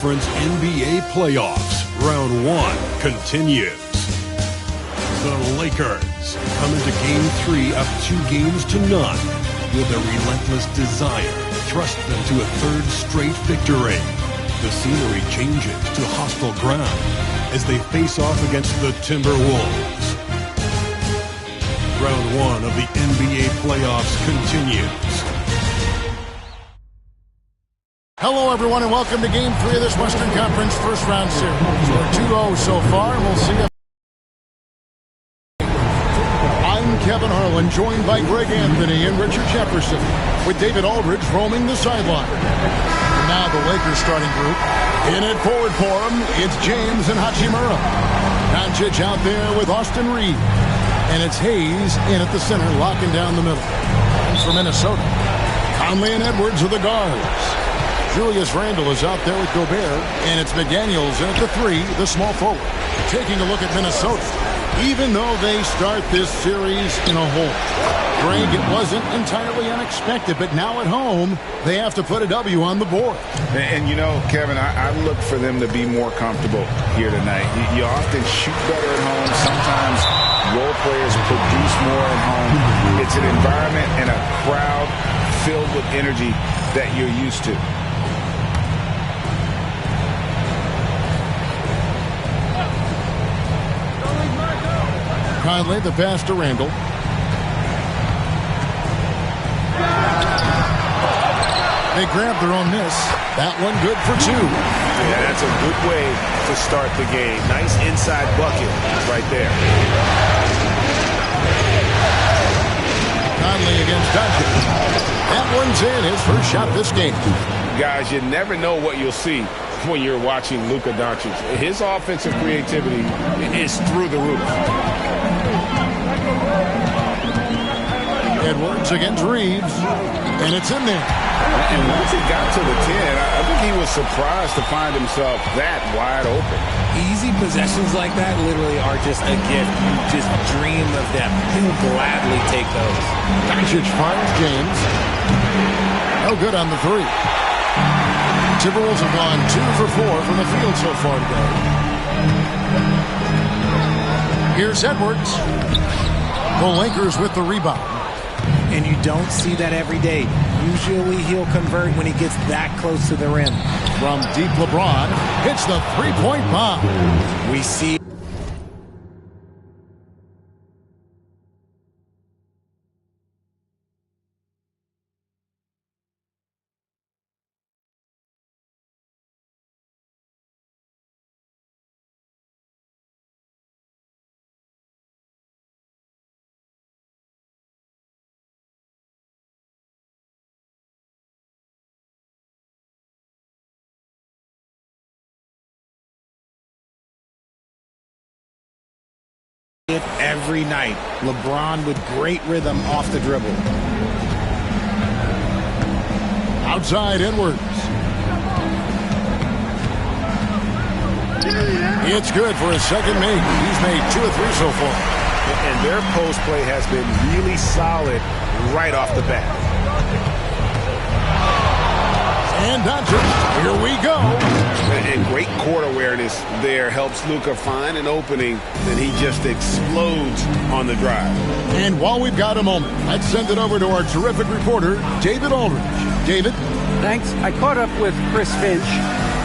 NBA Playoffs, Round 1 continues. The Lakers come into Game 3 up 2-0 with a relentless desire thrust them to a third straight victory. The scenery changes to hostile ground as they face off against the Timberwolves. Round 1 of the NBA Playoffs continues. Hello, everyone, and welcome to Game 3 of this Western Conference First Round Series. We're 2-0 so far, and we'll see you. I'm Kevin Harlan, joined by Greg Anthony and Richard Jefferson, with David Aldridge roaming the sideline. Now the Lakers starting group. In it forward for him, it's James and Hachimura. Doncic out there with Austin Reeves. And it's Hayes in at the center, locking down the middle. And for Minnesota, Conley and Edwards are the guards. Julius Randle is out there with Gobert, and it's McDaniels in at the 3, the small forward. Taking a look at Minnesota, even though they start this series in a hole. Greg, it wasn't entirely unexpected, but now at home, they have to put a W on the board. And you know, Kevin, I look for them to be more comfortable here tonight. You often shoot better at home. Sometimes role players produce more at home. It's an environment and a crowd filled with energy that you're used to. Conley, the pass to Randle. They grab their own miss. That one good for 2. Yeah, that's a good way to start the game. Nice inside bucket right there. Conley against Doncic. That one's in, his first shot this game. Guys, you never know what you'll see when you're watching Luka Doncic. His offensive creativity is through the roof. Edwards against Reeves, and it's in there. And once he got to the 10, I think he was surprised to find himself that wide open. Easy possessions like that literally are just a gift. You just dream of them. He'll gladly take those. Doncic finds James. No good on the 3. Timberwolves have gone 2 for 4 from the field so far today. Here's Edwards. The Lakers with the rebound. And you don't see that every day. Usually he'll convert when he gets that close to the rim. From deep, LeBron hits the three-point bomb. We see it every night. LeBron with great rhythm off the dribble. Outside Edwards. It's good for his second make. He's made 2 of 3 so far. And their post play has been really solid right off the bat. And Doncic, here we go. And great court awareness there helps Luka find an opening, and he just explodes on the drive. And while we've got a moment, let's send it over to our terrific reporter, David Aldridge. David? Thanks. I caught up with Chris Finch.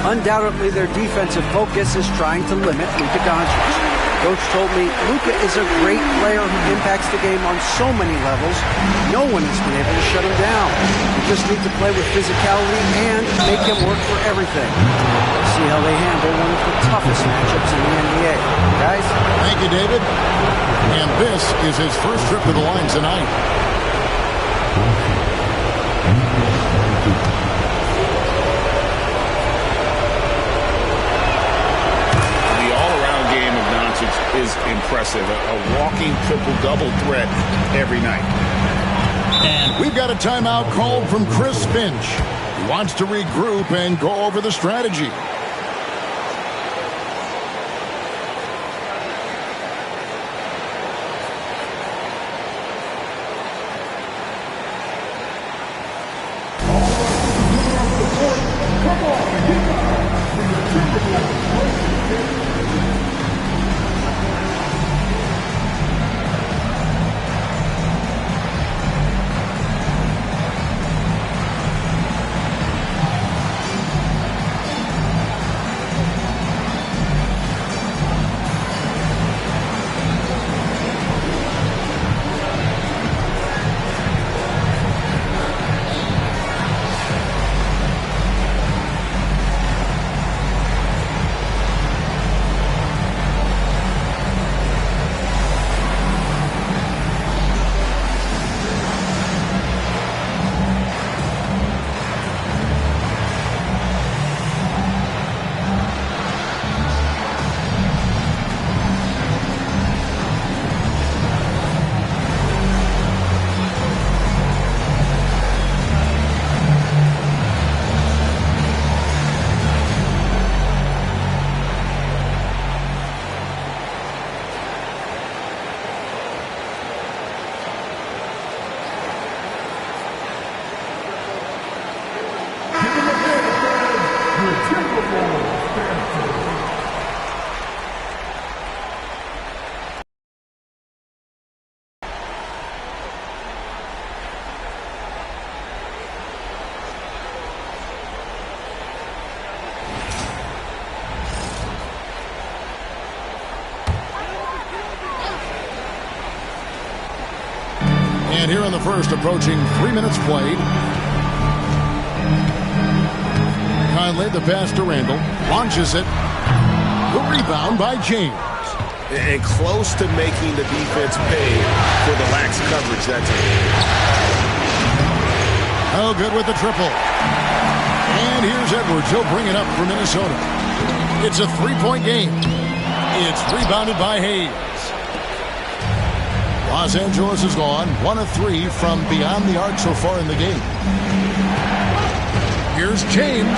Undoubtedly, their defensive focus is trying to limit Luka Doncic. Coach told me Luka is a great player who impacts the game on so many levels. No one has been able to shut him down. We just need to play with physicality and make him work for everything. Let's see how they handle one of the toughest matchups in the NBA. Guys? Thank you, David. And this is his first trip to the line tonight. Is impressive. A walking triple-double threat every night. And we've got a timeout called from Chris Finch. He wants to regroup and go over the strategy. And here in the first, approaching 3 minutes played. Conley, the pass to Randall, launches it. The rebound by James. And close to making the defense pay for the lax coverage that time. Oh, good with the triple. And here's Edwards. He'll bring it up for Minnesota. It's a three-point game. It's rebounded by Hayes. Los Angeles is gone 1 of 3 from beyond the arc so far in the game. Here's James.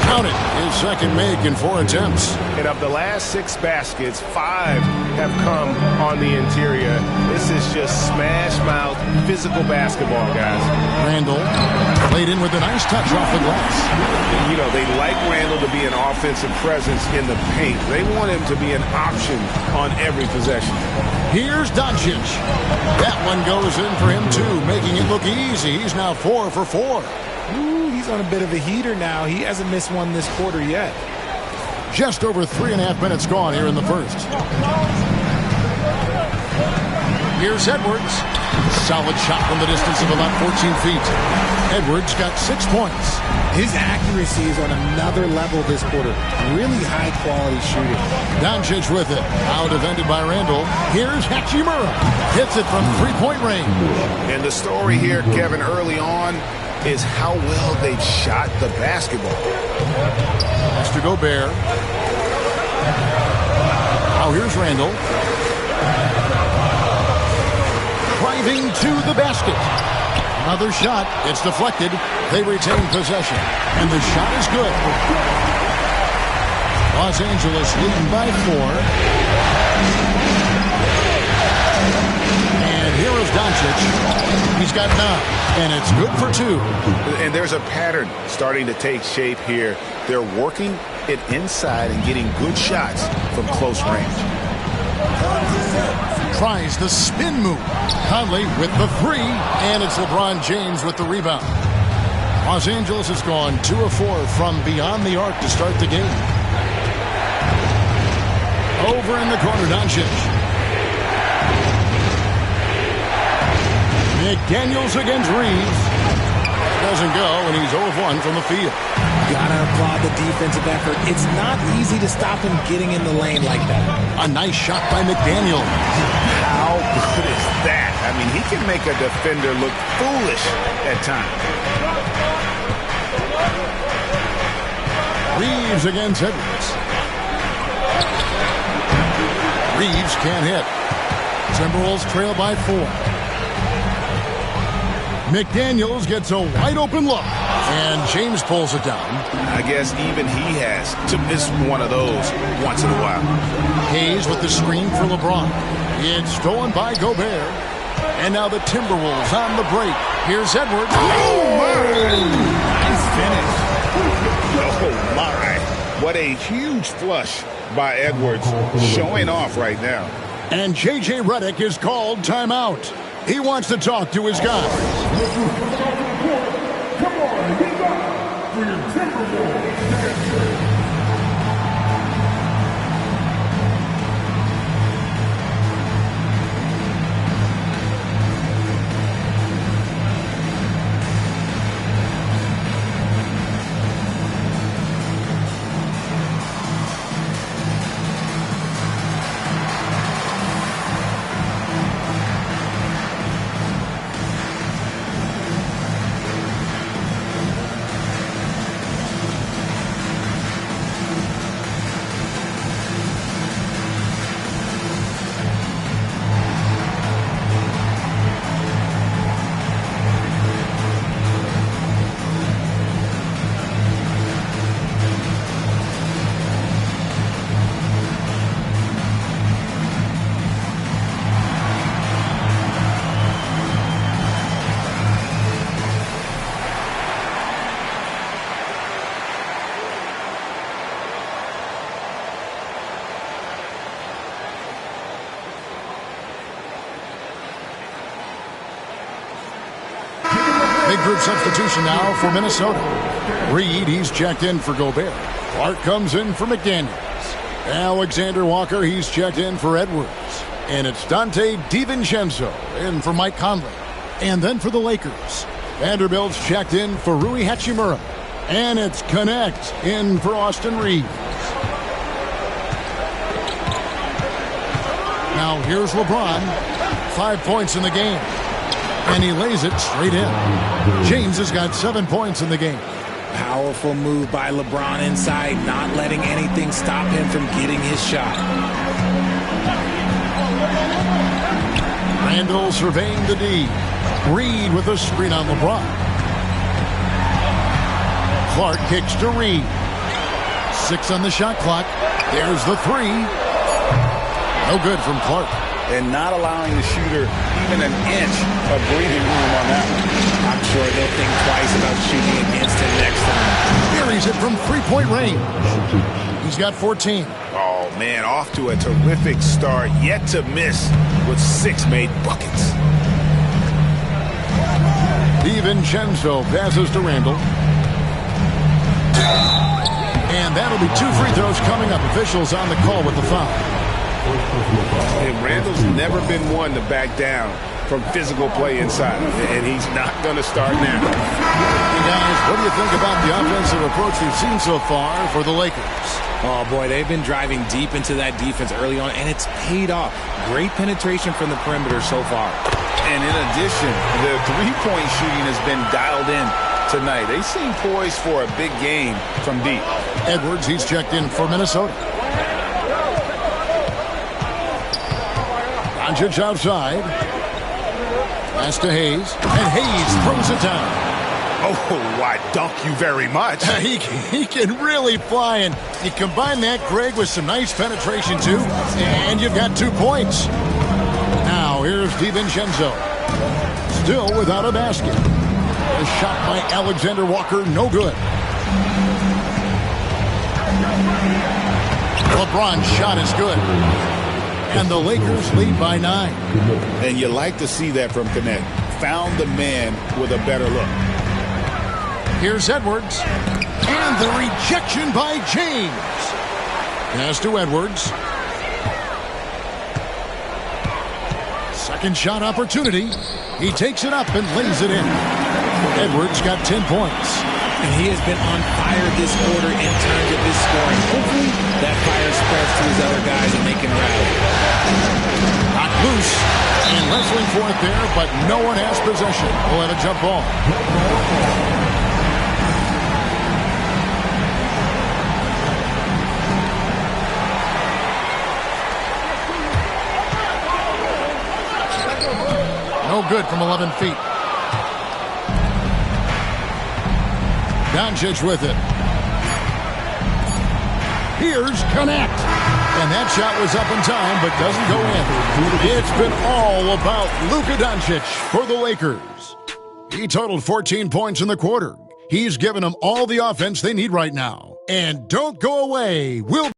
Count it. His second make in 4 attempts. And of the last 6 baskets, 5 have come on the interior. This is just smash-mouth physical basketball, guys. Randall played in with a nice touch off the glass. You know, they like Randall to be an offensive presence in the paint. They want him to be an option on every possession. Here's Doncic. That one goes in for him, too, making it look easy. He's now 4 for 4. Ooh, he's on a bit of a heater now. He hasn't missed one this quarter yet. Just over 3.5 minutes gone here in the first. Here's Edwards. Solid shot from the distance of about 14 feet. Edwards got 6 points. His accuracy is on another level this quarter. Really high-quality shooting. Doncic with it. Now defended by Randall. Here's Hachimura. Hits it from three-point range. And the story here, Kevin, early on is how well they've shot the basketball. Has to Gobert. Now here's Randall. Driving to the basket. Another shot. It's deflected. They retain possession. And the shot is good. Los Angeles leading by 4. And here is Doncic. He's got 9. And it's good for 2. And there's a pattern starting to take shape here. They're working it inside and getting good shots from close range. Tries the spin move. Conley with the 3. And it's LeBron James with the rebound. Los Angeles has gone 2 of 4 from beyond the arc to start the game. Over in the corner, Doncic. McDaniels against Reeves. Doesn't go, and he's 0 of 1 from the field. Gotta applaud the defensive effort. It's not easy to stop him getting in the lane like that. A nice shot by McDaniel. How good is that? I mean, he can make a defender look foolish at times. Reeves against Edwards. Reeves can't hit. Timberwolves trail by 4. McDaniels gets a wide open look. And James pulls it down. I guess even he has to miss one of those once in a while. Hayes with the screen for LeBron. It's stolen by Gobert. And now the Timberwolves on the break. Here's Edwards. Oh, my! Nice finish. Oh, my. What a huge flush by Edwards, showing off right now. And J.J. Redick is called timeout. He wants to talk to his guys. Come on, get back for your Timberwolves. Big group substitution now for Minnesota. Reed, he's checked in for Gobert. Clark comes in for McDaniels. Alexander Walker, he's checked in for Edwards. And it's Dante DiVincenzo in for Mike Conley. And then for the Lakers, Vanderbilt's checked in for Rui Hachimura. And it's Connect in for Austin Reeves. Now here's LeBron. 5 points in the game. And he lays it straight in. James has got 7 points in the game. Powerful move by LeBron inside, not letting anything stop him from getting his shot. Randall surveying the D. Reed with a screen on LeBron. Clark kicks to Reed. 6 on the shot clock. There's the 3. No good from Clark. And not allowing the shooter even an inch of breathing room on that one. I'm sure they'll think twice about shooting against him next time. Buries it from three-point range. He's got 14. Oh, man, off to a terrific start. Yet to miss with 6 made buckets. DiVincenzo passes to Randall. And that'll be 2 free throws coming up. Officials on the call with the foul. And Randall's never been one to back down from physical play inside, and he's not going to start now. Hey guys, what do you think about the offensive approach we've seen so far for the Lakers? Oh, boy, they've been driving deep into that defense early on, and it's paid off. Great penetration from the perimeter so far. And in addition, the three-point shooting has been dialed in tonight. They seem poised for a big game from deep. Edwards, he's checked in for Minnesota. Doncic outside. Pass to Hayes. And Hayes throws it down. Oh, I dunk you very much. He can really fly, and you combine that, Greg, with some nice penetration, too, and you've got 2 points. Now, here's DiVincenzo. Still without a basket. A shot by Alexander Walker, no good. LeBron's shot is good. And the Lakers lead by 9. And you like to see that from Connect. Found the man with a better look. Here's Edwards. And the rejection by James. Pass to Edwards. Second shot opportunity. He takes it up and lays it in. Edwards got 10 points. And he has been on fire this quarter in terms of his scoring. Hopefully that fire spreads to his other guys and they can rally. Knocked loose and wrestling for it there, but no one has possession. We'll have a jump ball. No good from 11 feet. Doncic with it. Here's Connect. And that shot was up in time, but doesn't go in. It's been all about Luka Doncic for the Lakers. He totaled 14 points in the quarter. He's given them all the offense they need right now. And don't go away. We'll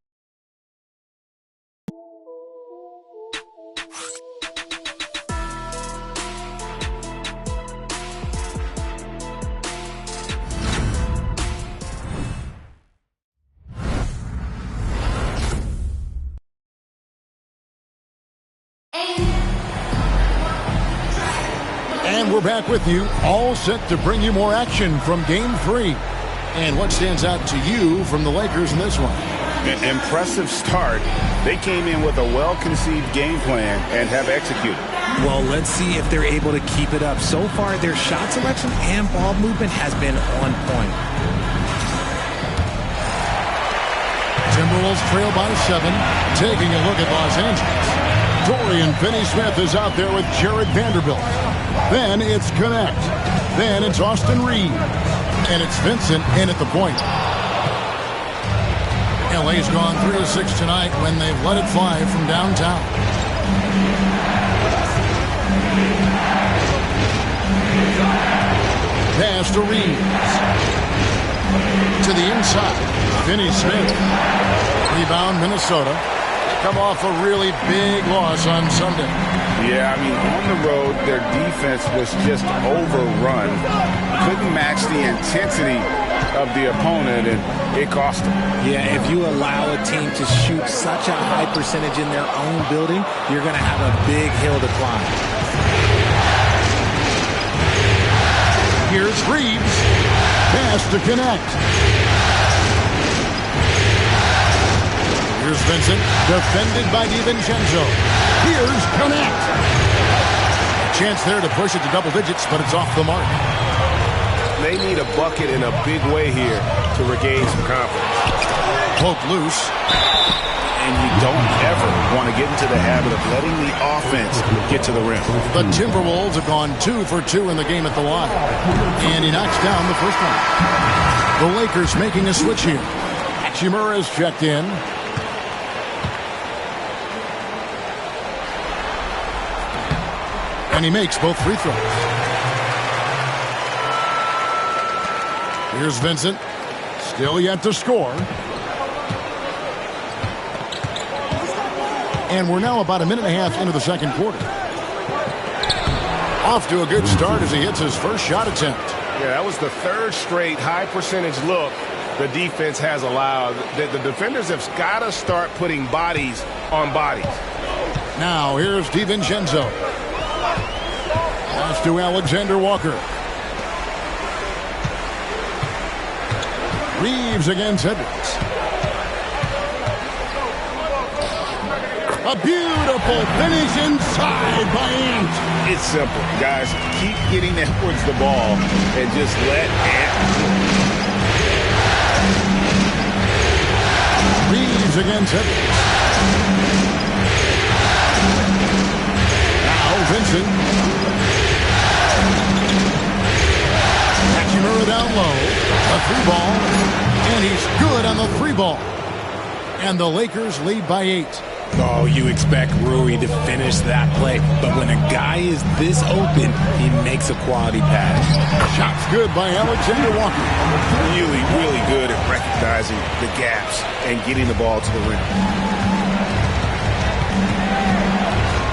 And we're back with you, all set to bring you more action from Game 3. And what stands out to you from the Lakers in this one? An impressive start. They came in with a well-conceived game plan and have executed. Well, let's see if they're able to keep it up. So far, their shot selection and ball movement has been on point. Timberwolves trail by 7, taking a look at Los Angeles. Dorian Finney-Smith is out there with Jared Vanderbilt. Then it's Connect. Then it's Austin Reed. And it's Vincent in at the point. LA's gone 3 of 6 tonight when they've let it fly from downtown. Pass to Reeves. To the inside. Finney-Smith. Rebound Minnesota. come off a really big loss on Sunday. Yeah, I mean, on the road, their defense was just overrun. Couldn't match the intensity of the opponent, and it cost them. Yeah, if you allow a team to shoot such a high percentage in their own building, you're going to have a big hill to climb. Here's Reeves. Pass to connect. Here's Vincent, defended by DiVincenzo. Here's connect. A chance there to push it to double digits, but it's off the mark. They need a bucket in a big way here to regain some confidence. Poke loose. And you don't ever want to get into the habit of letting the offense get to the rim. The Timberwolves have gone 2 for 2 in the game at the line. And he knocks down the first one. The Lakers making a switch here. Hachimura is checked in. And he makes both free throws. Here's Vincent. Still yet to score. And we're now about a minute and a half into the second quarter. Off to a good start as he hits his first shot attempt. Yeah, that was the third straight high percentage look the defense has allowed. The defenders have got to start putting bodies on bodies. Now here's DiVincenzo. Pass to Alexander Walker. Reeves against Edwards. A beautiful finish inside by Ant. It's simple, guys. Keep getting Edwards the ball and just let Ant. Reeves against Edwards. Now Vincent. Hachimura down low. A three ball. And he's good on the three ball. And the Lakers lead by 8. Oh, you expect Rui to finish that play, but when a guy is this open, he makes a quality pass. Shot's good by Alexander Walker. Really, really good at recognizing the gaps and getting the ball to the rim.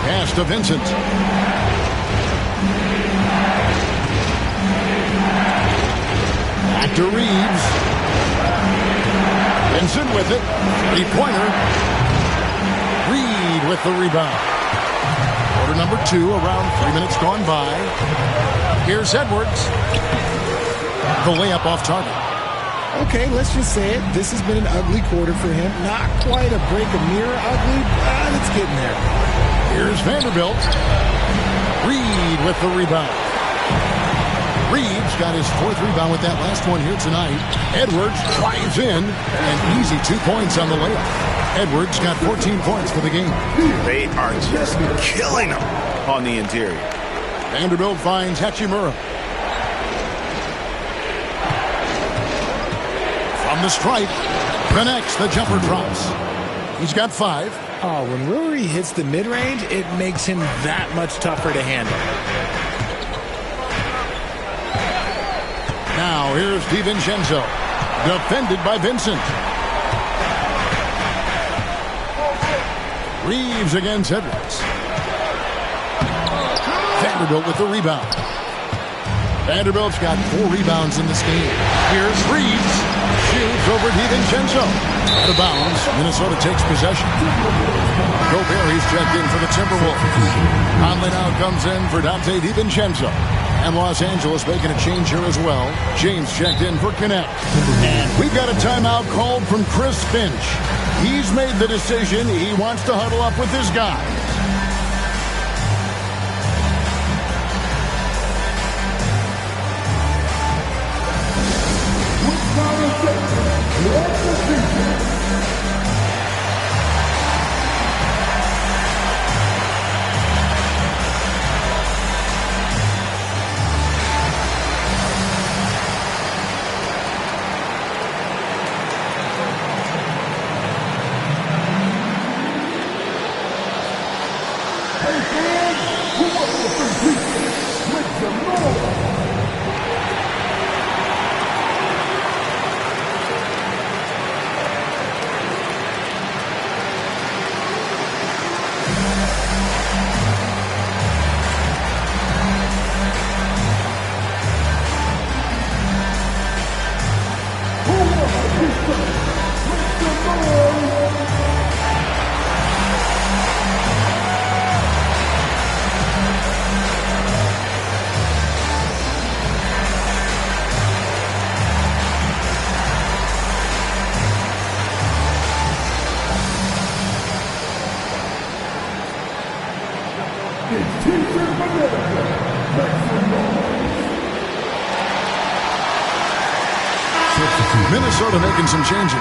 Pass to Vincent. Back to Reeves. Vincent with it. Three-pointer. Reed with the rebound. Quarter number 2, around 3 minutes gone by. Here's Edwards. The layup off target. Okay, let's just say it. This has been an ugly quarter for him. Not quite a break of mirror ugly, but it's getting there. Here's Vanderbilt. Reed with the rebound. Reeves got his 4th rebound with that last one here tonight. Edwards drives in, and easy 2 points on the layup. Edwards got 14 points for the game. They are just killing them on the interior. Vanderbilt finds Hachimura. From the stripe, connects, the jumper drops. He's got 5. Oh, when Rui hits the mid-range, it makes him that much tougher to handle. Now here's DiVincenzo, defended by Vincent. Reeves against Edwards. Vanderbilt with the rebound. Vanderbilt's got 4 rebounds in this game. Here's Reeves. Shoots over DiVincenzo. Out of bounds. Minnesota takes possession. Gobert, he's checked in for the Timberwolves. Conley now comes in for Dante DiVincenzo. And Los Angeles making a change here as well. James checked in for Connect. And we've got a timeout called from Chris Finch. He's made the decision. He wants to huddle up with his guys. Minnesota making some changes.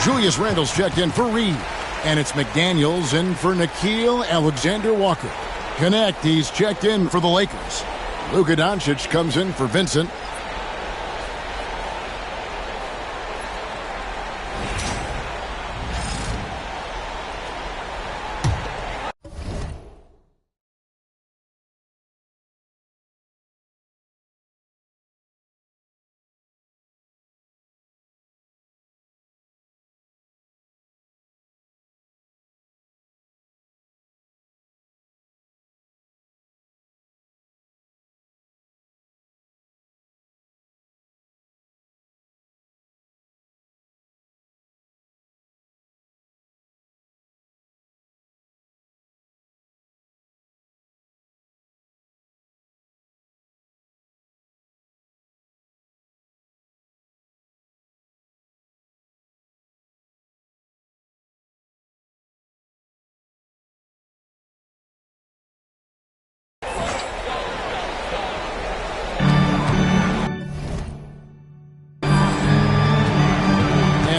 Julius Randle's checked in for Reed. And it's McDaniels in for Nickeil Alexander-Walker. Connect, he's checked in for the Lakers. Luka Doncic comes in for Vincent.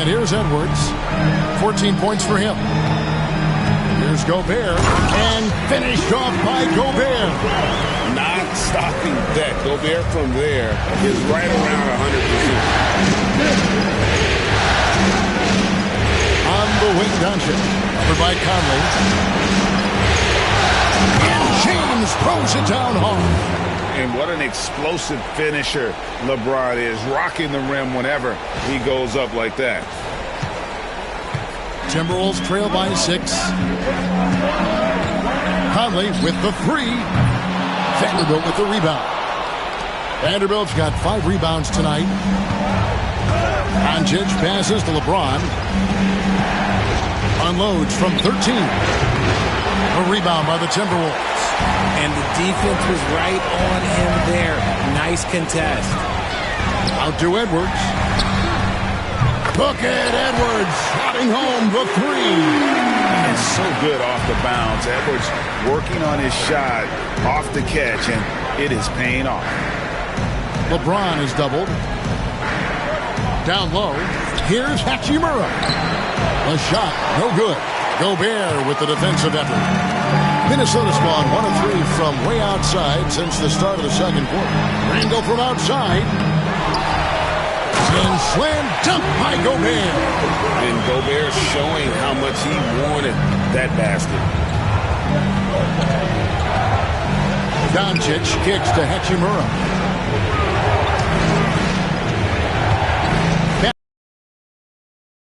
Here's Edwards. 14 points for him. Here's Gobert. And finished off by Gobert. Not stopping that. Gobert from there is right around 100%. On the wing, Doncic. Covered by Conley. And James throws it down hard. And what an explosive finisher LeBron is, rocking the rim whenever he goes up like that. Timberwolves trail by 6. Conley with the 3. Vanderbilt with the rebound. Vanderbilt's got 5 rebounds tonight. Doncic passes to LeBron. Unloads from 13. A rebound by the Timberwolves. And the defense was right on him there. Nice contest. Out to Edwards. Look at Edwards slotting home the 3. And so good off the bounds. Edwards working on his shot off the catch, and it is paying off. LeBron is doubled. Down low. Here's Hachimura. A shot, no good. Gobert with the defensive effort. Minnesota's gone 1 of 3 from way outside since the start of the second quarter. Randle from outside. And slam dunk by Gobert. And Gobert showing how much he wanted that basket. Doncic kicks to Hachimura. Back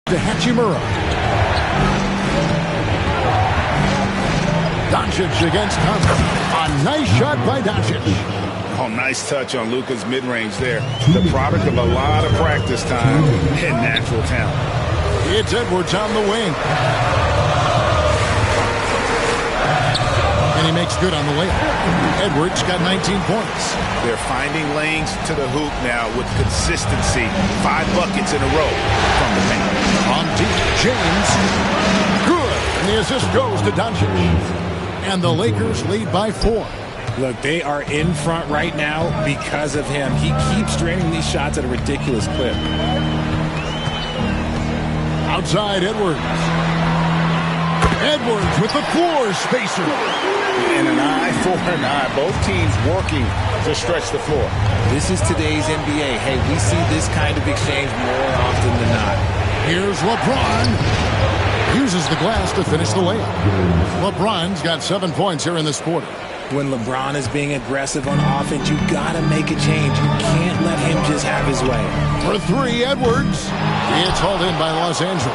to Hachimura. Doncic against Conley. A nice shot by Doncic. Oh, nice touch on Luka's mid-range there. The product of a lot of practice time and natural talent. It's Edwards on the wing. And he makes good on the layup. Edwards got 19 points. They're finding lanes to the hoop now with consistency. 5 buckets in a row from the paint. On deep, James. Good. And the assist goes to Doncic. And the Lakers lead by 4. Look, they are in front right now because of him. He keeps draining these shots at a ridiculous clip. Outside, Edwards. Edwards with the floor spacer. And an eye for an eye. Both teams working to stretch the floor. This is today's NBA. Hey, we see this kind of exchange more often than not. Here's LeBron. Uses the glass to finish the layup. LeBron's got 7 points here in this quarter. When LeBron is being aggressive on offense, you gotta make a change. You can't let him just have his way. For 3, Edwards. It's hauled in by Los Angeles.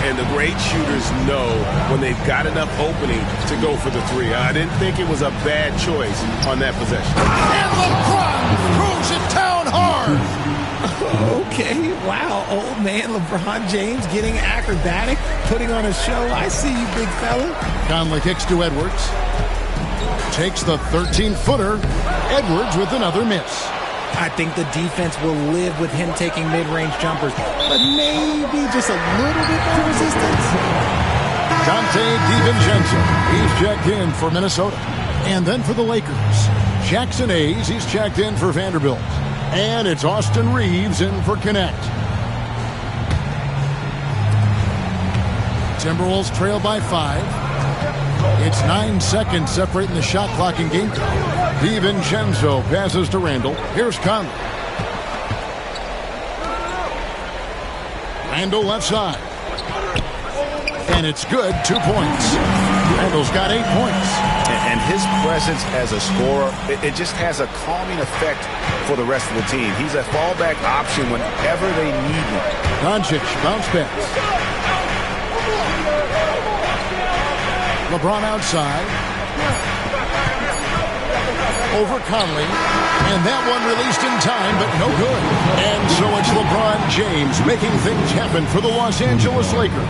And the great shooters know when they've got enough opening to go for the 3. I didn't think it was a bad choice on that possession. And LeBron throws it down hard. Okay, wow, old man LeBron James getting acrobatic, putting on a show. I see you, big fella. Conley kicks to Edwards. Takes the 13-footer. Edwards with another miss. I think the defense will live with him taking mid-range jumpers, but maybe just a little bit more resistance. Dante DiVincenzo. He's checked in for Minnesota. And then for the Lakers, Jackson Hayes, he's checked in for Vanderbilt. And it's Austin Reeves in for Connect. Timberwolves trail by 5. It's 9 seconds separating the shot clock and game time. DiVincenzo passes to Randall. Here's Conley. Randall left side. And it's good, 2 points. Randall's got 8 points. And his presence as a scorer, it just has a calming effect for the rest of the team. He's a fallback option whenever they need him. Doncic, bounce pass. LeBron outside. Over Conley. And that one released in time, but no good. And so it's LeBron James making things happen for the Los Angeles Lakers.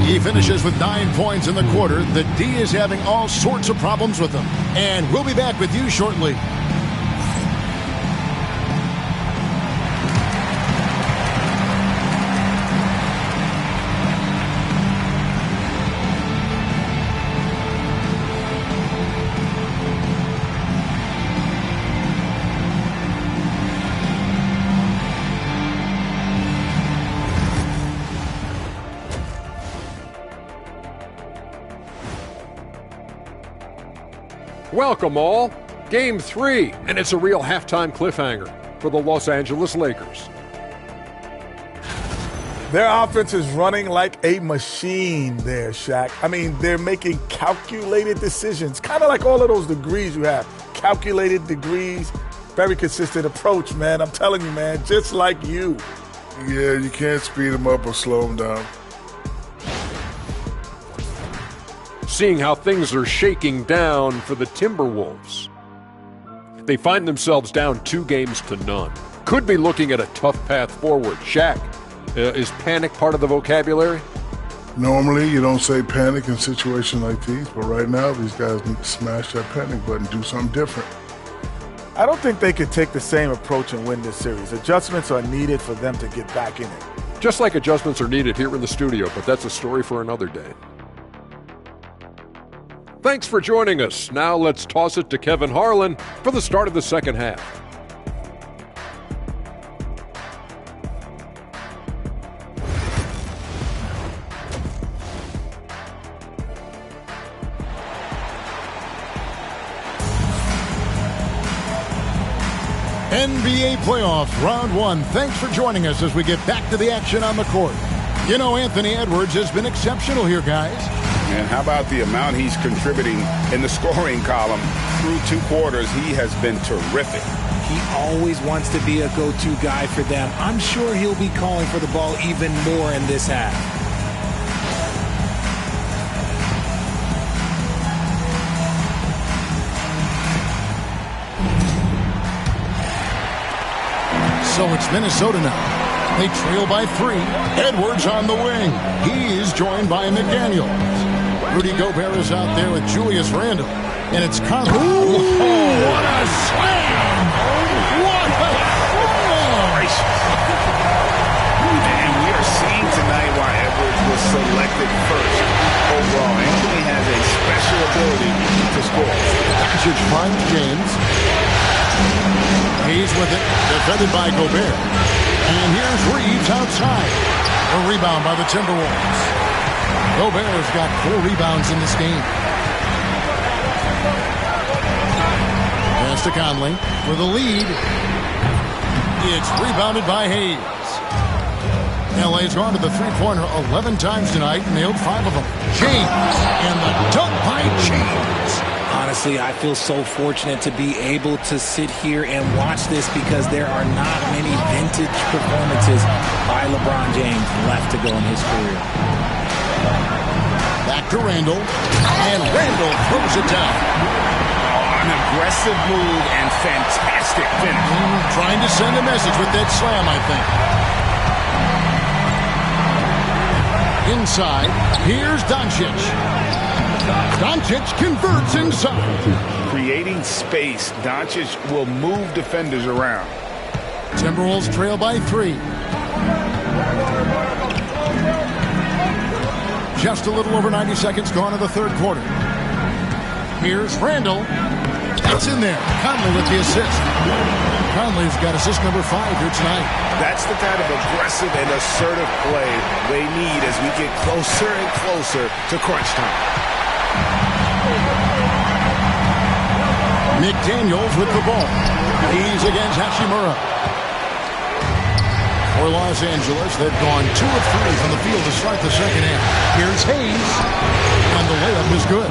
He finishes with 9 points in the quarter. The D is having all sorts of problems with him. And we'll be back with you shortly. Welcome all. Game 3, and it's a real halftime cliffhanger for the Los Angeles Lakers. Their offense is running like a machine there, Shaq. I mean, they're making calculated decisions, kind of like all of those degrees you have. Calculated degrees, very consistent approach, man. I'm telling you, man, just like you. Yeah, you can't speed them up or slow them down. Seeing how things are shaking down for the Timberwolves. They find themselves down 2-0. Could be looking at a tough path forward. Shaq, is panic part of the vocabulary? Normally, you don't say panic in situations like these, but right now, these guys need to smash that panic button, do something different. I don't think they could take the same approach and win this series. Adjustments are needed for them to get back in it. Just like adjustments are needed here in the studio, but that's a story for another day. Thanks for joining us. Now let's toss it to Kevin Harlan for the start of the second half. NBA Playoffs, Round 1. Thanks for joining us as we get back to the action on the court. You know, Anthony Edwards has been exceptional here, guys. And how about the amount he's contributing in the scoring column through 2 quarters? He has been terrific. He always wants to be a go-to guy for them. I'm sure he'll be calling for the ball even more in this half. So it's Minnesota now. They trail by 3. Edwards on the wing. He is joined by McDaniels. Rudy Gobert is out there with Julius Randle. And it's Conley. Ooh, what a slam! What a slam! And we are seeing tonight why Edwards was selected first. Overall, Anthony has a special ability to score. Doncic finds James. He's with it, defended by Gobert. And here's Reeves outside. A rebound by the Timberwolves. Gobert's got 4 rebounds in this game. Pass to Conley for the lead. It's rebounded by Hayes. LA's gone to the three-pointer 11 times tonight, nailed 5 of them. James, and the dunk by James. Honestly, I feel so fortunate to be able to sit here and watch this because there are not many vintage performances by LeBron James left to go in his career. Back to Randall, and Randall throws it down. An aggressive move and fantastic finish. Trying to send a message with that slam, I think. Inside, here's Doncic. Doncic converts inside. Creating space, Doncic will move defenders around. Timberwolves trail by 3. Just a little over 90 seconds gone in the third quarter. Here's Randall. That's in there. Conley with the assist. Conley's got assist number 5 here tonight. That's the kind of aggressive and assertive play they need as we get closer and closer to crunch time. McDaniels with the ball. He's against Hachimura. For Los Angeles, they've gone 2 of 3 from the field to start the second half. Here's Hayes, and the layup is good.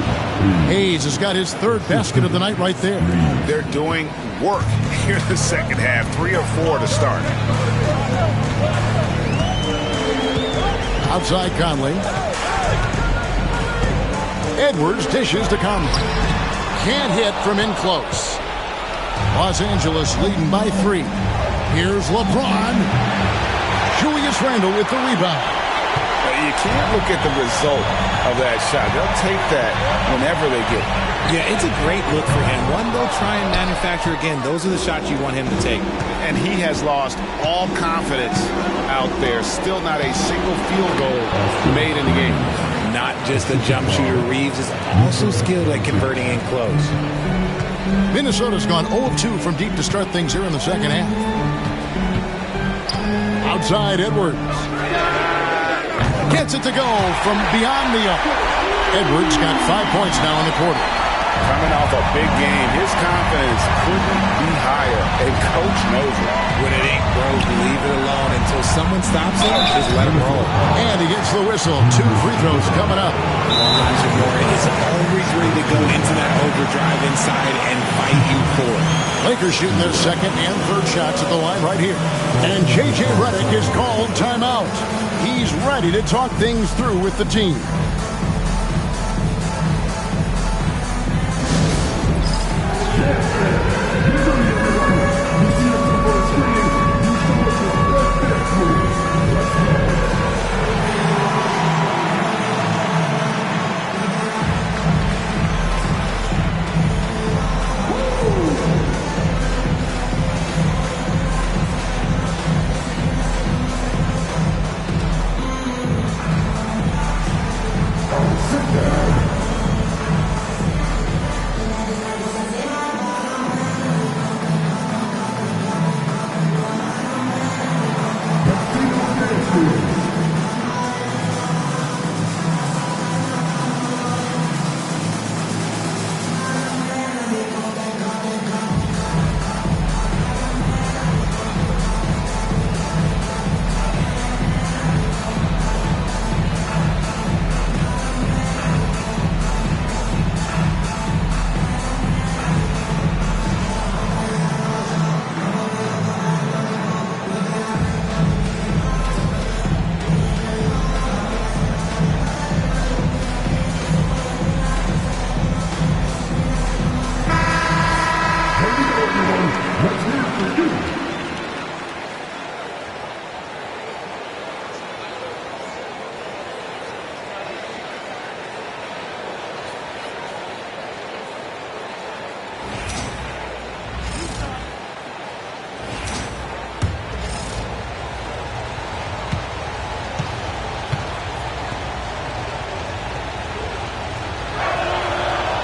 Hayes has got his 3rd basket of the night right there. They're doing work here in the second half. 3 or 4 to start. Outside Conley. Edwards dishes to Conley. Can't hit from in close. Los Angeles leading by 3. Here's LeBron. Julius Randle with the rebound. You can't look at the result of that shot. They'll take that whenever they get it. Yeah, it's a great look for him. One they'll try and manufacture again. Those are the shots you want him to take. And he has lost all confidence out there. Still not a single field goal made in the game. Not just a jump shooter. Reeves is also skilled at converting in close. Minnesota's gone 0 of 2 from deep to start things here in the second half. Outside Edwards. Gets it to go from beyond the arc. Edwards got 5 points now in the quarter. Coming off a big game, his confidence couldn't be higher, and Coach knows it. When it ain't broke, leave it alone until someone stops it. Just let him roll. And he gets the whistle. 2 free throws coming up. Hachimura is always ready to go into that overdrive inside and fight you for it. Lakers shooting their 2nd and 3rd shots at the line right here. And J.J. Redick is called timeout. He's ready to talk things through with the team.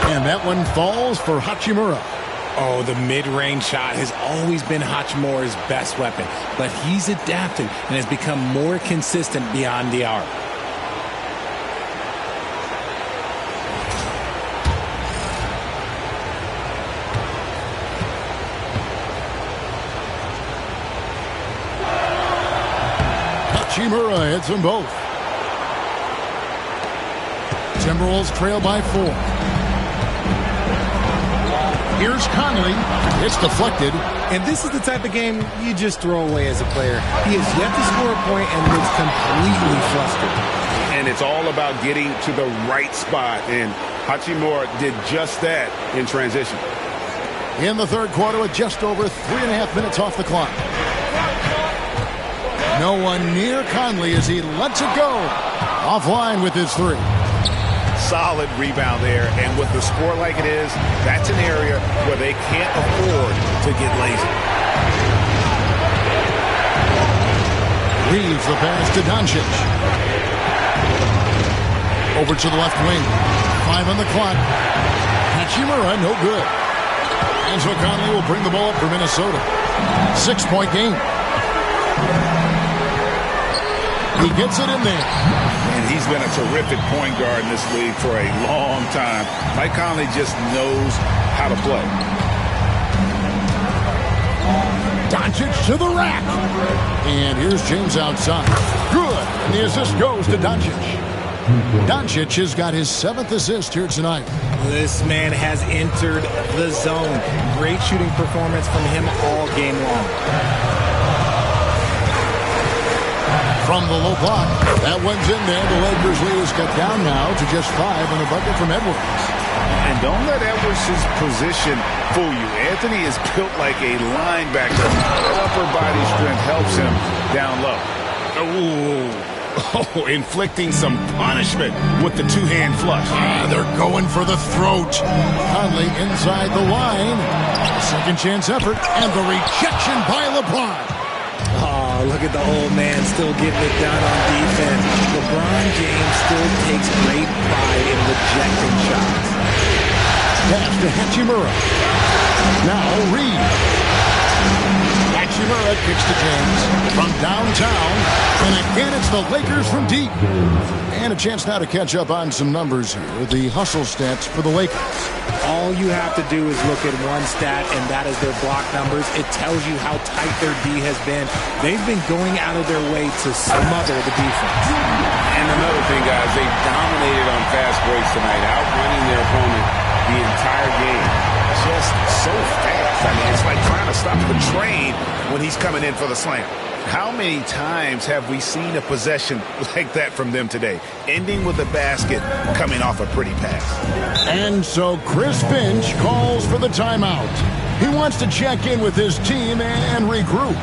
And that one falls for Hachimura. Oh, the mid-range shot has always been Hachimura's best weapon, but he's adapted and has become more consistent beyond the arc. Hachimura hits them both. Timberwolves trail by 4. Here's Conley. It's deflected. And this is the type of game you just throw away as a player. He has yet to score a point and looks completely flustered. And it's all about getting to the right spot. And Hachimura did just that in transition. In the 3rd quarter with just over 3.5 minutes off the clock. No one near Conley as he lets it go. Offline with his 3. Solid rebound there, and with the score like it is, that's an area where they can't afford to get lazy. Reeves the pass to Doncic. Over to the left wing. 5 on the clock. Hachimura, no good. And so Conley will bring the ball up for Minnesota. 6-point game. He gets it in there. And he's been a terrific point guard in this league for a long time. Mike Conley just knows how to play. Doncic to the rack. And here's James outside. Good. And the assist goes to Doncic. Doncic has got his 7th assist here tonight. This man has entered the zone. Great shooting performance from him all game long. From the low block, that one's in there. The Lakers lead is cut down now to just 5 on the bucket from Edwards. And don't let Edwards' position fool you. Anthony is built like a linebacker. That upper body strength helps him down low. Oh, inflicting some punishment with the two-hand flush. They're going for the throat. Conley inside the line. Second chance effort, and the rejection by LeBron. Oh, look at the old man still getting it done on defense. LeBron James still takes great pride in rejecting shots. Pass to Hachimura. Now Reed. Hachimura kicks to James from downtown. And again, it's the Lakers from deep. And a chance now to catch up on some numbers here. The hustle stats for the Lakers. All you have to do is look at one stat, and that is their block numbers. It tells you how tight their D has been. They've been going out of their way to smother the defense. And another thing, guys, they've dominated on fast breaks tonight, outrunning their opponent the entire game. Just so fast. I mean, it's like trying to stop the train when he's coming in for the slam. How many times have we seen a possession like that from them today? Ending with a basket, coming off a pretty pass. And so Chris Finch calls for the timeout. He wants to check in with his team and regroup.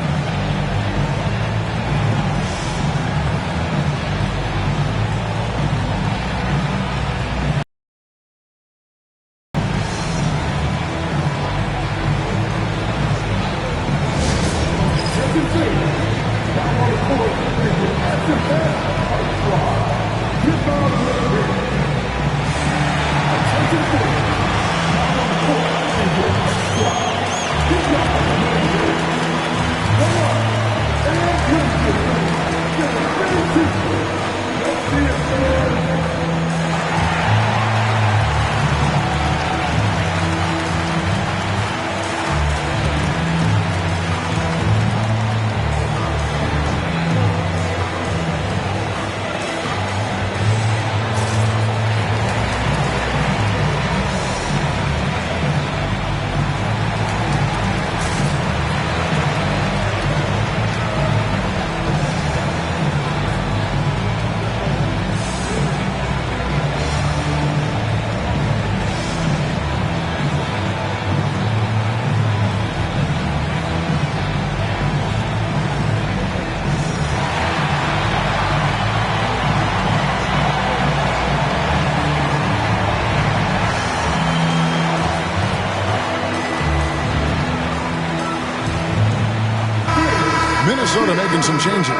Minnesota making some changes.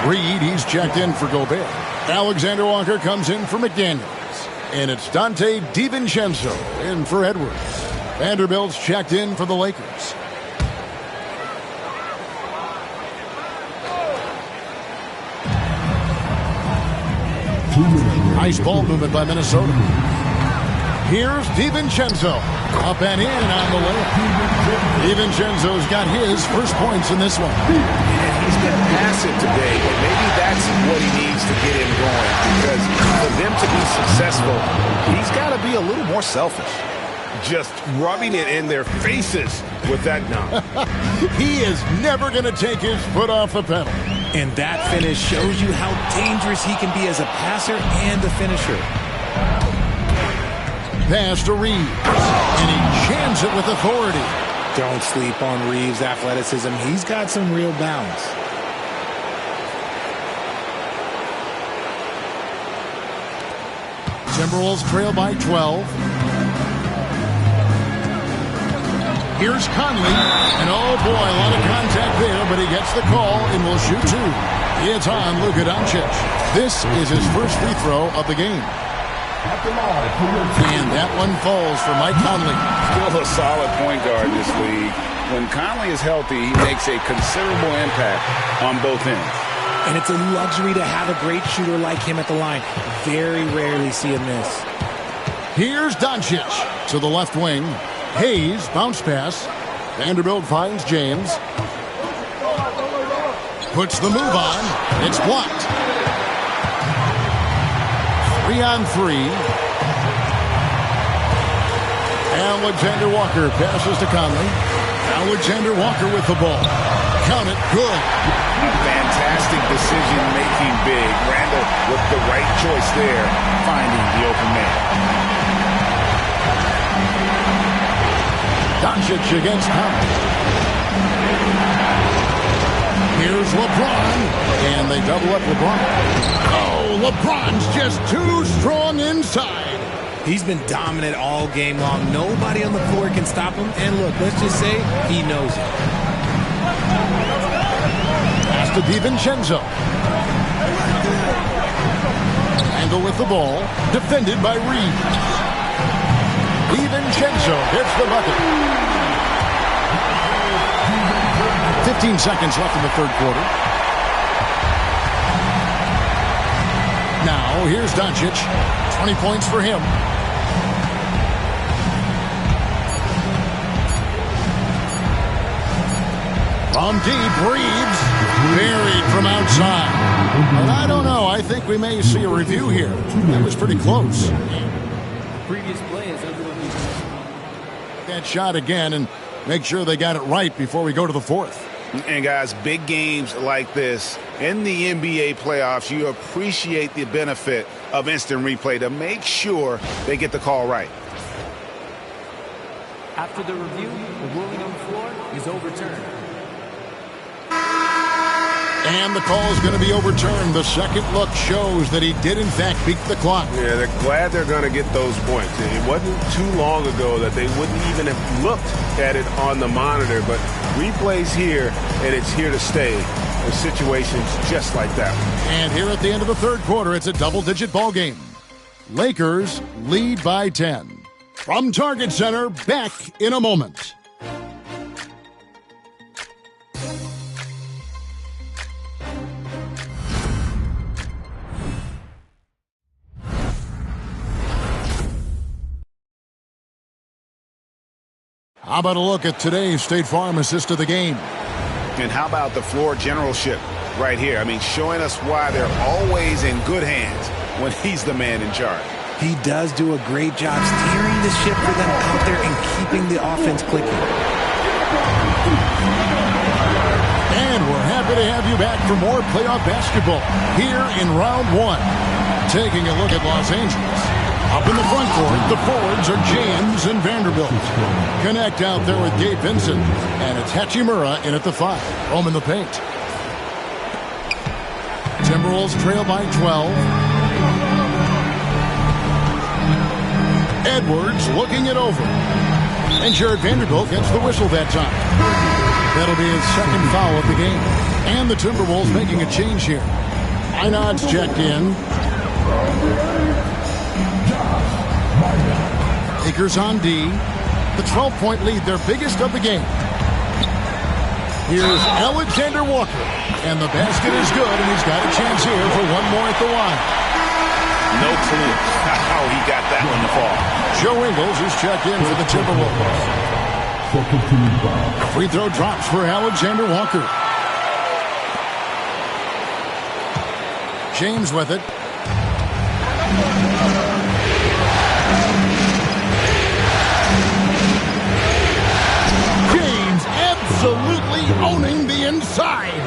Reed, he's checked in for Gobert. Alexander Walker comes in for McDaniels. And it's Dante DiVincenzo in for Edwards. Vanderbilt's checked in for the Lakers. Nice ball movement by Minnesota. Here's DiVincenzo. Up and in on the layup. DiVincenzo's got his first points in this one. And he's been passive today, but maybe that's what he needs to get him going. Because for them to be successful, he's got to be a little more selfish. Just rubbing it in their faces with that dunk. He is never going to take his foot off the pedal. And that finish shows you how dangerous he can be as a passer and a finisher. Pass to Reeves, and he jams it with authority. Don't sleep on Reeves' athleticism. He's got some real bounce. Timberwolves trail by 12. Here's Conley, and oh boy, a lot of contact there, but he gets the call and will shoot two. It's on Luka Doncic. This is his first free throw of the game. And that one falls for Mike Conley. Still a solid point guard in this league. When Conley is healthy, he makes a considerable impact on both ends. And it's a luxury to have a great shooter like him at the line. Very rarely see him miss. Here's Doncic to the left wing. Hayes, bounce pass. Vanderbilt finds James. Puts the move on. It's blocked. 3-on-3. Alexander Walker passes to Conley. Alexander Walker with the ball. Count it. Good. A fantastic decision-making big. Randall with the right choice there, finding the open man. Doncic against Conley. Here's LeBron. And they double up LeBron. Oh, LeBron's just too strong inside. He's been dominant all game long. Nobody on the floor can stop him. And look, let's just say he knows it. Pass to DiVincenzo. Randall with the ball. Defended by Reed. DiVincenzo hits the bucket. 15 seconds left in the third quarter. Now, here's Doncic. 20 points for him. From deep, Reeves. Buried from outside. But I don't know. I think we may see a review here. That was pretty close. Previous play is that shot again and make sure they got it right before we go to the fourth. And guys, big games like this in the NBA playoffs, you appreciate the benefit of instant replay to make sure they get the call right. After the review, the ruling on the floor is overturned. And the call is going to be overturned. The second look shows that he did, in fact, beat the clock. Yeah, they're glad they're going to get those points. It wasn't too long ago that they wouldn't even have looked at it on the monitor, but replays here, and it's here to stay in situations just like that. And here at the end of the third quarter, it's a double-digit ball game. Lakers lead by 10. From Target Center, back in a moment. How about a look at today's State Farm assist of the game? And how about the floor generalship right here? I mean, showing us why they're always in good hands when he's the man in charge. He does do a great job steering the ship for them out there and keeping the offense clicking. And we're happy to have you back for more playoff basketball here in round one. Taking a look at Los Angeles. Up in the front court, the forwards are James and Vanderbilt. Connect out there with Gabe Vincent. And it's Hachimura in at the 5. Home in the paint. Timberwolves trail by 12. Edwards looking it over. And Jared Vanderbilt gets the whistle that time. That'll be his second foul of the game. And the Timberwolves making a change here. Einod's checked in. Lakers on D. The 12-point lead, their biggest of the game. Here's Alexander Walker. And the basket is good, and he's got a chance here for one more at the line. No clue how he got that one to fall. Joe Ingles is checked in for the Timberwolves. Free throw drops for Alexander Walker. James with it. Absolutely owning the inside.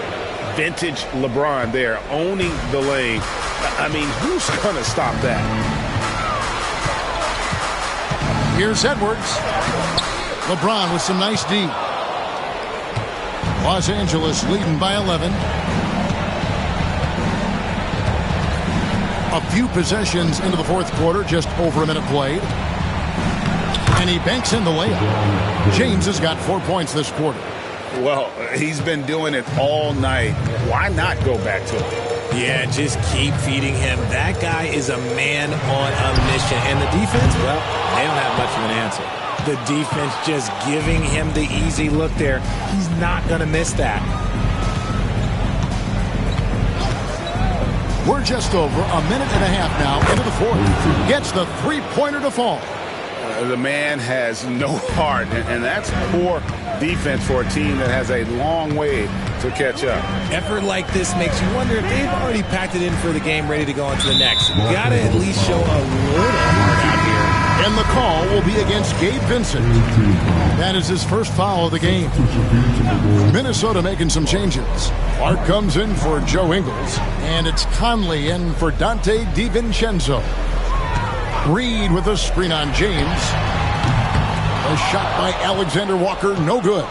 Vintage LeBron there, owning the lane. I mean, who's going to stop that? Here's Edwards. LeBron with some nice D. Los Angeles leading by 11. A few possessions into the fourth quarter, just over a minute played. And he banks in the layup. James has got 4 points this quarter. Well, he's been doing it all night. Why not go back to it? Yeah, just keep feeding him. That guy is a man on a admonition. And the defense, well, they don't have much of an answer. The defense just giving him the easy look there. He's not going to miss that. We're just over a minute and a half now into the fourth. Gets the three-pointer to fall. The man has no heart, and that's poor defense for a team that has a long way to catch up. Effort like this makes you wonder if they've already packed it in for the game, ready to go on to the next. You got to at least show a little heart out here. And the call will be against Gabe Vincent. That is his first foul of the game. Minnesota making some changes. Clark comes in for Joe Ingles, and it's Conley in for Dante DiVincenzo. Reed with a screen on James. A shot by Alexander Walker, no good.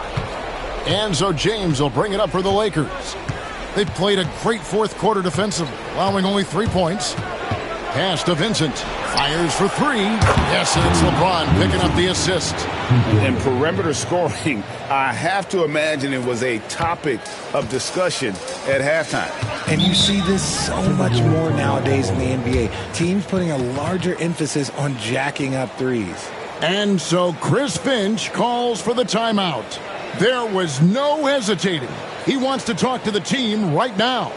And so James will bring it up for the Lakers. They've played a great fourth quarter defensively, allowing only 3 points. Pass to Vincent. Fires for three. Yes, and it's LeBron picking up the assist. And perimeter scoring, I have to imagine it was a topic of discussion at halftime. And you see this so much more nowadays in the NBA. Teams putting a larger emphasis on jacking up threes. And so Chris Finch calls for the timeout. There was no hesitating. He wants to talk to the team right now.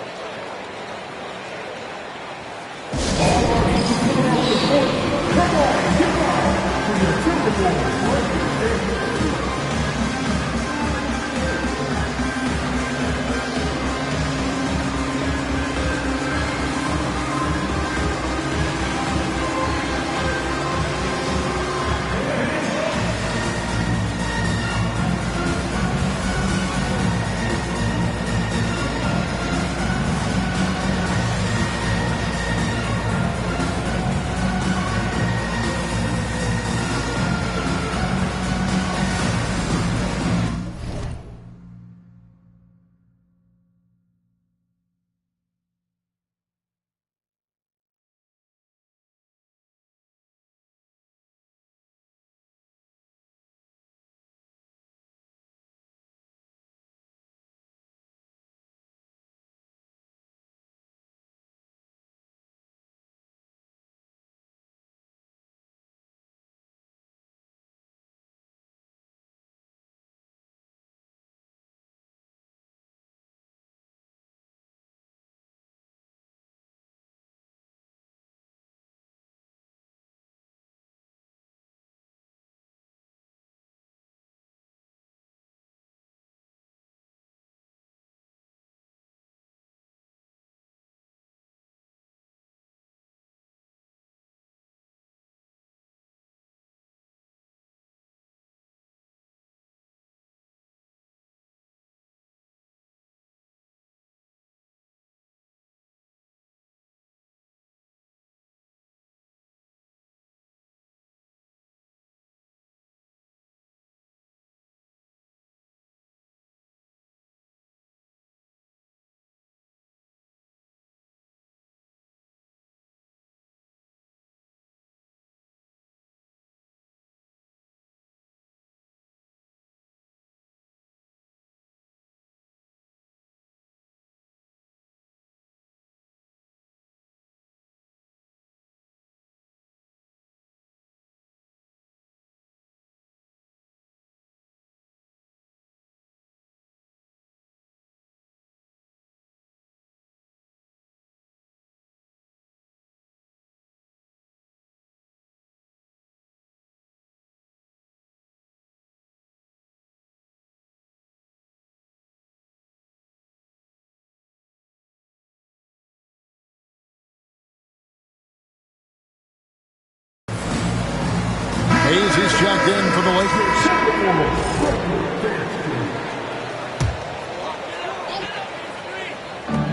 Hayes is checked in for the Lakers.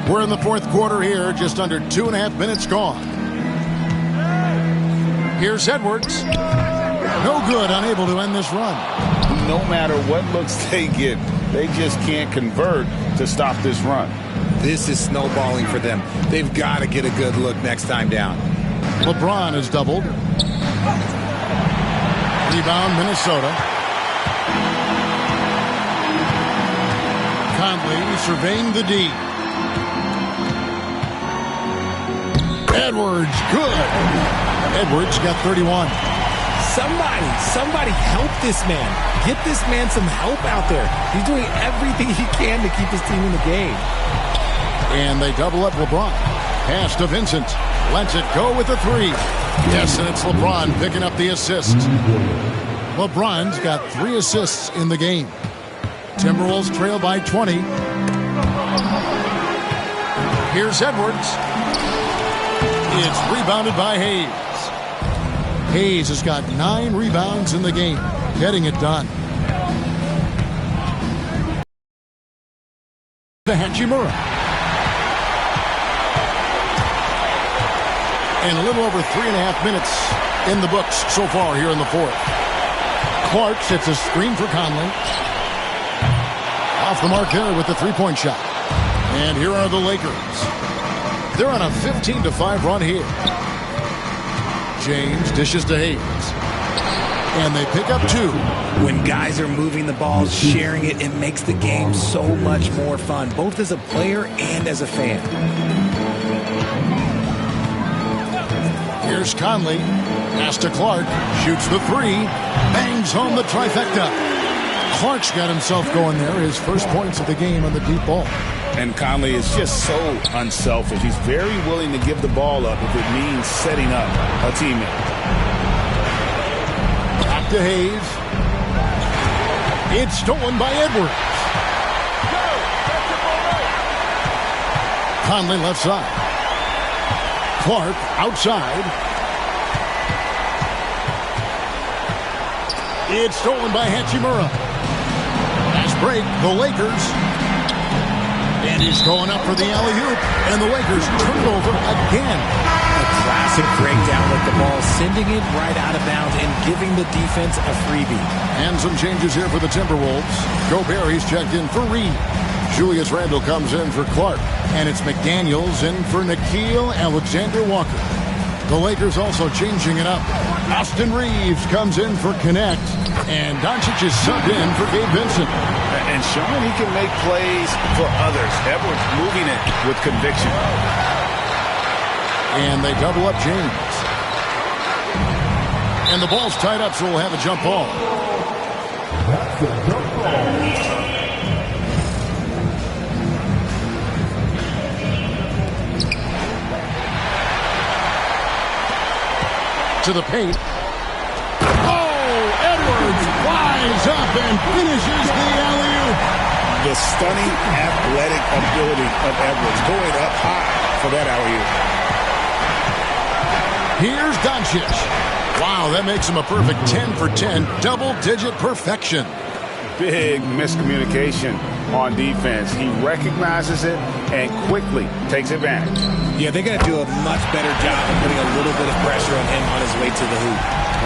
We're in the fourth quarter here, just under 2.5 minutes gone. Here's Edwards. No good, unable to end this run. No matter what looks they get, they just can't convert to stop this run. This is snowballing for them. They've got to get a good look next time down. LeBron is doubled. Rebound, Minnesota. Conley surveying the D. Edwards, good. Edwards got 31. Somebody help this man. Get this man some help out there. He's doing everything he can to keep his team in the game. And they double up LeBron. Pass to Vincent. Lets it go with the three. Yes, and it's LeBron picking up the assist. LeBron's got 3 assists in the game. Timberwolves trail by 20. Here's Edwards. It's rebounded by Hayes. Hayes has got 9 rebounds in the game, getting it done. To Hachimura. And a little over 3.5 minutes in the books so far here in the fourth. Clark sets a screen for Conley. Off the mark there with the three-point shot. And here are the Lakers. They're on a 15-5 run here. James dishes to Hayes. And they pick up 2. When guys are moving the ball, sharing it, it makes the game so much more fun, both as a player and as a fan. Here's Conley. Pass to Clark. Shoots the 3. Bangs home the trifecta. Clark's got himself going there. His first points of the game on the deep ball. And Conley is just so unselfish. He's very willing to give the ball up if it means setting up a teammate. Back to Hayes. It's stolen by Edwards. Conley left side. Clark outside. It's stolen by Hachimura. Fast break, the Lakers. And he's going up for the alley-oop. And the Lakers turn it over again. A classic breakdown with the ball, sending it right out of bounds and giving the defense a freebie. And some changes here for the Timberwolves. Gobert, he's checked in for Reed. Julius Randle comes in for Clark. And it's McDaniels in for Nickeil Alexander-Walker. The Lakers also changing it up. Austin Reeves comes in for Connect. And Doncic is subbed in for Gabe Vincent. And showing he can make plays for others. Edwards moving it with conviction. And they double up James. And the ball's tied up, so we'll have a jump ball. That's a jump ball. To the paint. Oh, Edwards flies up and finishes the alley-oop. The stunning athletic ability of Edwards going up high for that alley-oop. Here's Doncic. Wow, that makes him a perfect 10 for 10, double-digit perfection. Big miscommunication on defense. He recognizes it and quickly takes advantage. Yeah, they got to do a much better job of putting a little bit of pressure on him on his way to the hoop.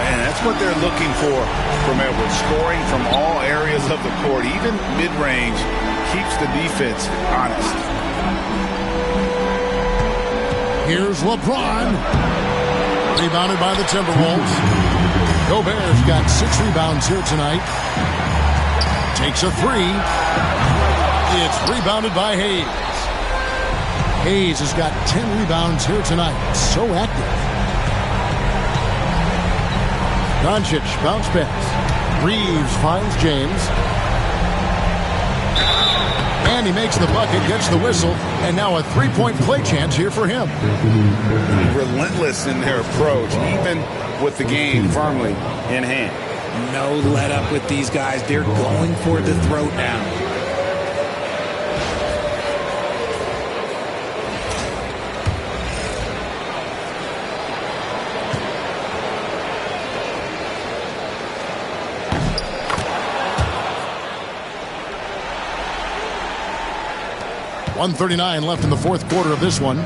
And that's what they're looking for from Edwards. Scoring from all areas of the court, even mid-range, keeps the defense honest. Here's LeBron. Rebounded by the Timberwolves. Gobert's got 6 rebounds here tonight. Takes a 3. It's rebounded by Hayes. Hayes has got 10 rebounds here tonight. So active. Doncic bounce pass. Reeves finds James. And he makes the bucket, gets the whistle, and now a 3-point play chance here for him. Relentless in their approach, even with the game firmly in hand. No let up with these guys. They're going for the throat now. .139 left in the fourth quarter of this one.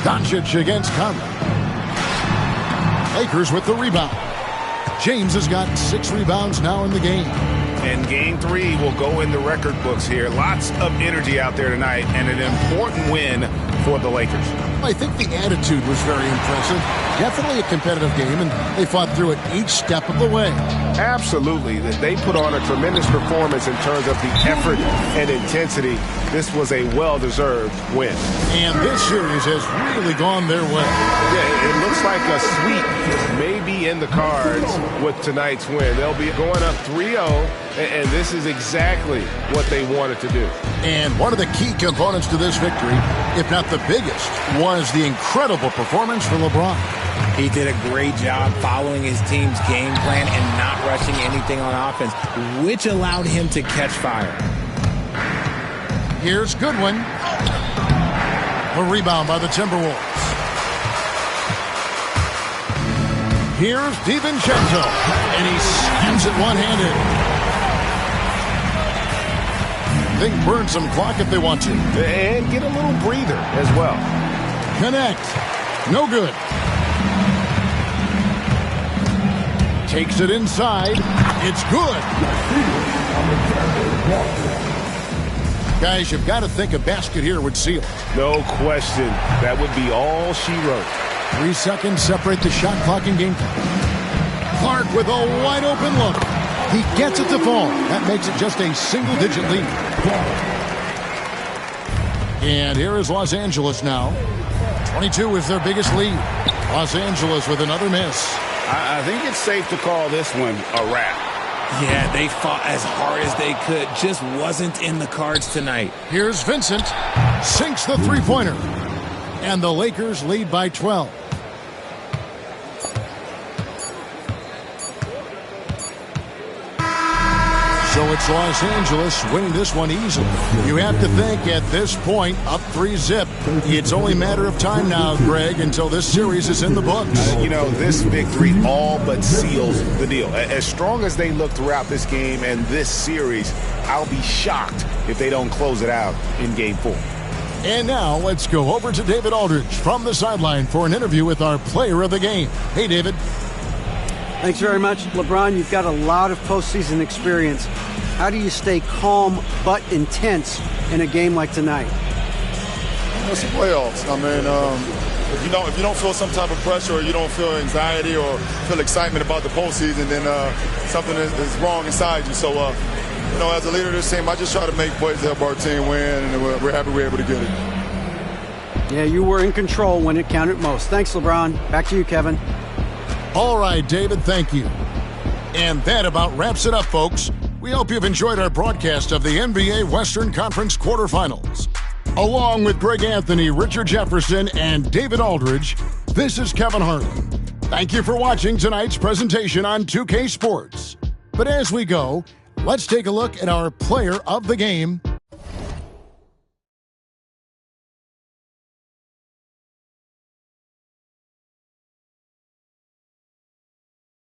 Doncic against Conley. Lakers with the rebound. James has got 6 rebounds now in the game. And game 3 will go in the record books here. Lots of energy out there tonight and an important win for the Lakers. I think the attitude was very impressive. Definitely a competitive game, and they fought through it each step of the way. Absolutely. They put on a tremendous performance in terms of the effort and intensity. This was a well-deserved win. And this series has really gone their way. Yeah, it looks like a sweep may be in the cards with tonight's win. They'll be going up 3-0, and this is exactly what they wanted to do. And one of the key components to this victory, if not the biggest, was the incredible performance for LeBron. He did a great job following his team's game plan and not rushing anything on offense, which allowed him to catch fire. Here's Goodwin. A rebound by the Timberwolves. Here's DiVincenzo, and he slams it one-handed. They can burn some clock if they want to. And get a little breather as well. Connect. No good. Takes it inside. It's good. Guys, you've got to think a basket here would seal. No question. That would be all she wrote. 3 seconds separate the shot clock and game. Clark with a wide open look. He gets it to fall. That makes it just a single-digit lead. And here is Los Angeles now. 22 is their biggest lead. Los Angeles with another miss. I think it's safe to call this one a wrap. Yeah, they fought as hard as they could. Just wasn't in the cards tonight. Here's Vincent. Sinks the three-pointer. And the Lakers lead by 12. So it's Los Angeles winning this one easily. You have to think at this point, up 3-0. It's only a matter of time now, Greg, until this series is in the books. This victory all but seals the deal. As strong as they look throughout this game and this series, I'll be shocked if they don't close it out in Game 4. And now let's go over to David Aldridge from the sideline for an interview with our player of the game. Hey, David. Thanks very much. LeBron, you've got a lot of postseason experience. How do you stay calm but intense in a game like tonight? It's the playoffs. I mean, if you don't feel some type of pressure or you don't feel anxiety or feel excitement about the postseason, then something is wrong inside you. So, as a leader of this team, I just try to make plays to help our team win, and we're happy we're able to get it. Yeah, you were in control when it counted most. Thanks, LeBron. Back to you, Kevin. All right, David, thank you. And that about wraps it up, folks. We hope you've enjoyed our broadcast of the NBA Western Conference quarterfinals. Along with Greg Anthony, Richard Jefferson, and David Aldridge, this is Kevin Harlan. Thank you for watching tonight's presentation on 2K Sports. But as we go, let's take a look at our player of the game,